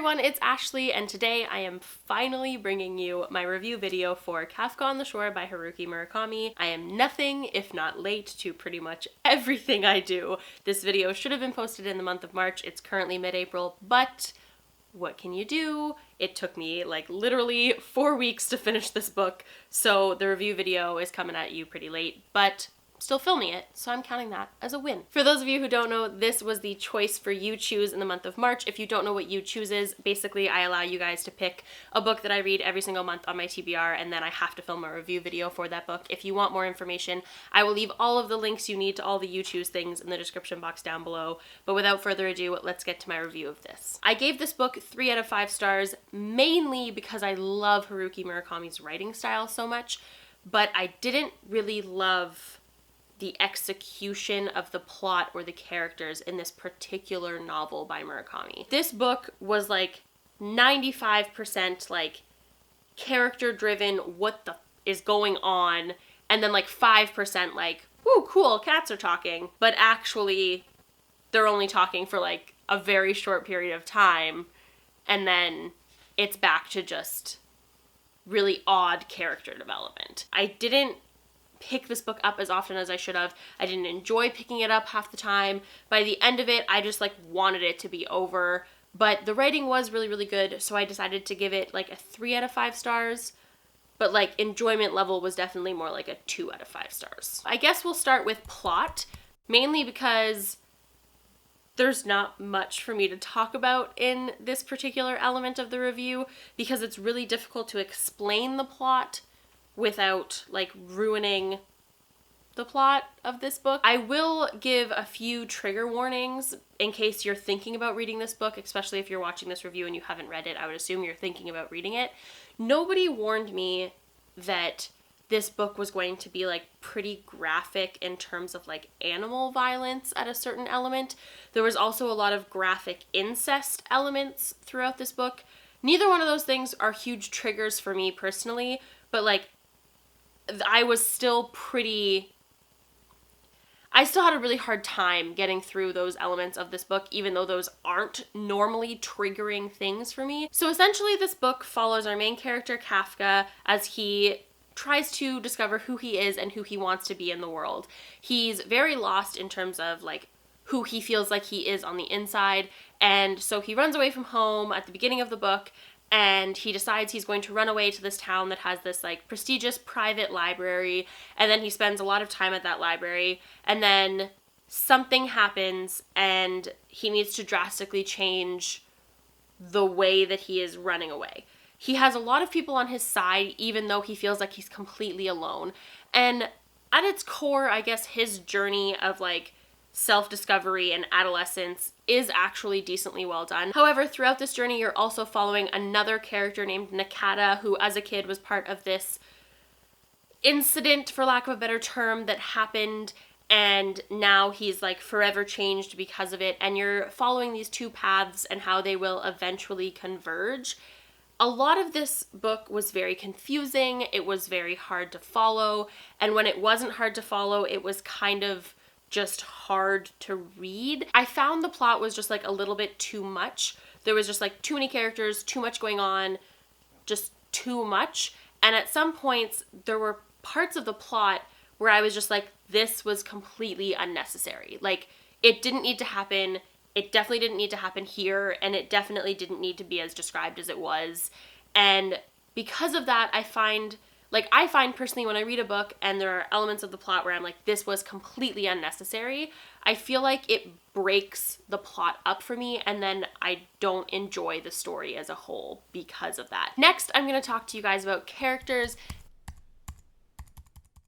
everyone, it's Ashley, and today I am finally bringing you my review video for Kafka on the Shore by Haruki Murakami. I am nothing if not late to pretty much everything I do. This video should have been posted in the month of March. It's currently mid-April, but what can you do? It took me like literally 4 weeks to finish this book, so the review video is coming at you pretty late, but still filming it, so I'm counting that as a win. For those of you who don't know, this was the choice for You Choose in the month of March. If you don't know what You Choose is, basically I allow you guys to pick a book that I read every single month on my TBR, and then I have to film a review video for that book. If you want more information, I will leave all of the links you need to all the You Choose things in the description box down below. But without further ado, let's get to my review of this. I gave this book 3 out of 5 stars, mainly because I love Haruki Murakami's writing style so much, but I didn't really love the execution of the plot or the characters in this particular novel by Murakami. This book was like 95% like character driven, what the is going on, and then like 5% like, woo, cool, cats are talking, but actually they're only talking for like a very short period of time, and then it's back to just really odd character development. I didn't pick this book up as often as I should have. I didn't enjoy picking it up half the time. By the end of it, I just like wanted it to be over. But the writing was really, really good, so I decided to give it like a 3 out of 5 stars. But like enjoyment level was definitely more like a 2 out of 5 stars. I guess we'll start with plot, mainly because there's not much for me to talk about in this particular element of the review, because it's really difficult to explain the plot without like ruining the plot of this book. I will give a few trigger warnings in case you're thinking about reading this book, especially if you're watching this review and you haven't read it. I would assume you're thinking about reading it. Nobody warned me that this book was going to be like pretty graphic in terms of like animal violence at a certain element. There was also a lot of graphic incest elements throughout this book. Neither one of those things are huge triggers for me personally, but like I still had a really hard time getting through those elements of this book, even though those aren't normally triggering things for me. So essentially this book follows our main character Kafka as he tries to discover who he is and who he wants to be in the world. He's very lost in terms of like who he feels like he is on the inside, and so he runs away from home at the beginning of the book, and he decides he's going to run away to this town that has this like prestigious private library, and then he spends a lot of time at that library, and then something happens and he needs to drastically change the way that he is running away. He has a lot of people on his side, even though he feels like he's completely alone. And at its core, I guess his journey of like self-discovery and adolescence is actually decently well done. However, throughout this journey, you're also following another character named Nakata, who as a kid was part of this incident, for lack of a better term, that happened, and now he's like forever changed because of it, and you're following these two paths and how they will eventually converge. A lot of this book was very confusing, it was very hard to follow, and when it wasn't hard to follow, it was kind of just hard to read. I found the plot was just like a little bit too much. There was just like too many characters, too much going on, just too much. And at some points, there were parts of the plot where I was just like, this was completely unnecessary. Like, it didn't need to happen. It definitely didn't need to happen here, and it definitely didn't need to be as described as it was. And because of that, I find personally when I read a book and there are elements of the plot where I'm like, this was completely unnecessary, I feel like it breaks the plot up for me, and then I don't enjoy the story as a whole because of that. Next, I'm going to talk to you guys about characters.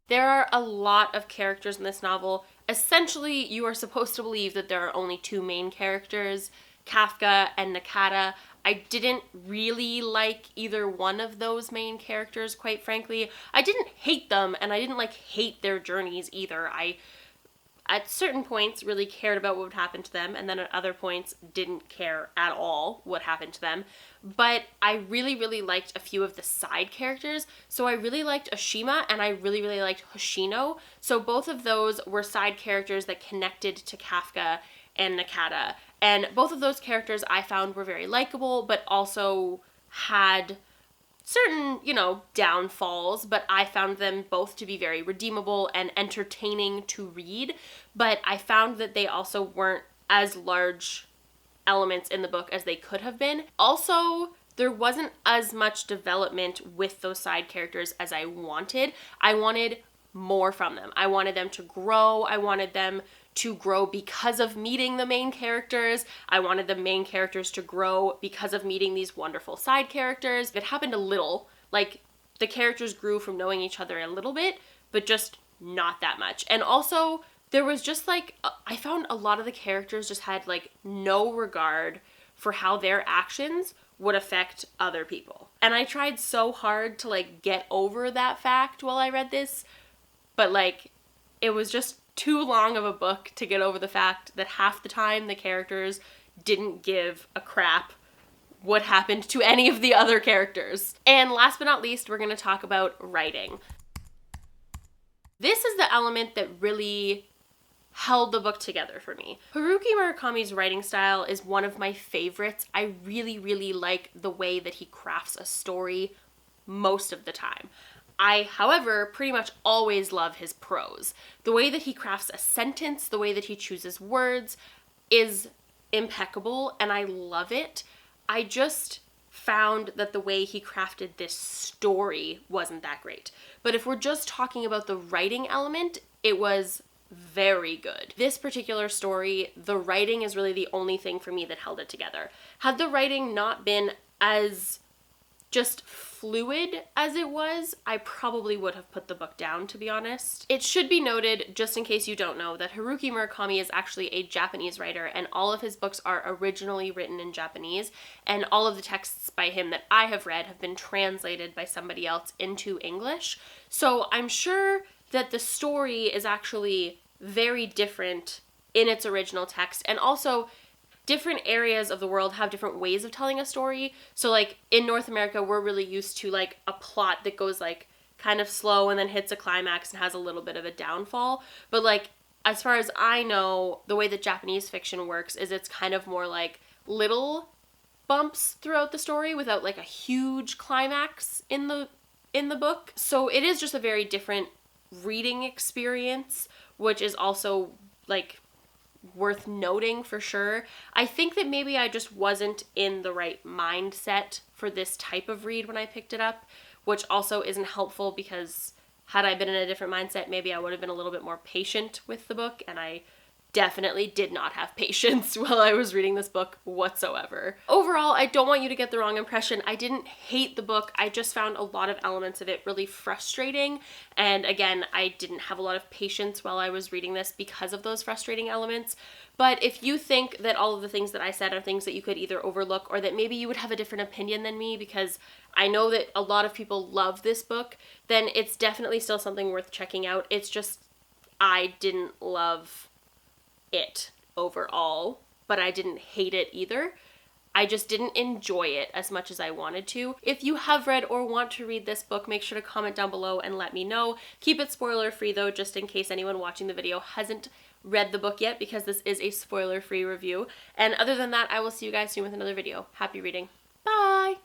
There are a lot of characters in this novel. Essentially, you are supposed to believe that there are only 2 main characters, Kafka and Nakata. I didn't really like either one of those main characters, quite frankly. I didn't hate them, and I didn't like hate their journeys either. I, at certain points, really cared about what would happen to them, and then at other points didn't care at all what happened to them. But I really, really liked a few of the side characters. So I really liked Oshima, and I really, really liked Hoshino. So both of those were side characters that connected to Kafka and Nakata. And both of those characters I found were very likable, but also had certain, downfalls, but I found them both to be very redeemable and entertaining to read. But I found that they also weren't as large elements in the book as they could have been. Also, there wasn't as much development with those side characters as I wanted. I wanted more from them. I wanted them to grow. I wanted them to grow because of meeting the main characters. I wanted the main characters to grow because of meeting these wonderful side characters. It happened a little. Like, the characters grew from knowing each other a little bit, but just not that much. And also, there was just like, I found a lot of the characters just had like no regard for how their actions would affect other people. And I tried so hard to like get over that fact while I read this, but like, it was just too long of a book to get over the fact that half the time the characters didn't give a crap what happened to any of the other characters. And last but not least, we're going to talk about writing. This is the element that really held the book together for me. Haruki Murakami's writing style is one of my favorites. I really, really like the way that he crafts a story most of the time. I, however, pretty much always love his prose. The way that he crafts a sentence, the way that he chooses words is impeccable, and I love it. I just found that the way he crafted this story wasn't that great. But if we're just talking about the writing element, it was very good. This particular story, the writing is really the only thing for me that held it together. Had the writing not been as just fluid as it was, I probably would have put the book down, to be honest. It should be noted, just in case you don't know, that Haruki Murakami is actually a Japanese writer, and all of his books are originally written in Japanese, and all of the texts by him that I have read have been translated by somebody else into English. So I'm sure that the story is actually very different in its original text, and also different areas of the world have different ways of telling a story. So like in North America, we're really used to like a plot that goes like kind of slow and then hits a climax and has a little bit of a downfall. But like, as far as I know, the way that Japanese fiction works is it's kind of more like little bumps throughout the story without like a huge climax in the book. So it is just a very different reading experience, which is also like worth noting for sure. I think that maybe I just wasn't in the right mindset for this type of read when I picked it up, which also isn't helpful because had I been in a different mindset, maybe I would have been a little bit more patient with the book, and I definitely did not have patience while I was reading this book whatsoever. Overall, I don't want you to get the wrong impression. I didn't hate the book. I just found a lot of elements of it really frustrating. And again, I didn't have a lot of patience while I was reading this because of those frustrating elements. But if you think that all of the things that I said are things that you could either overlook or that maybe you would have a different opinion than me, because I know that a lot of people love this book, then it's definitely still something worth checking out. It's just, I didn't love it overall, but I didn't hate it either. I just didn't enjoy it as much as I wanted to. If you have read or want to read this book, make sure to comment down below and let me know. Keep it spoiler free though, just in case anyone watching the video hasn't read the book yet, because this is a spoiler free review. And other than that, I will see you guys soon with another video. Happy reading. Bye!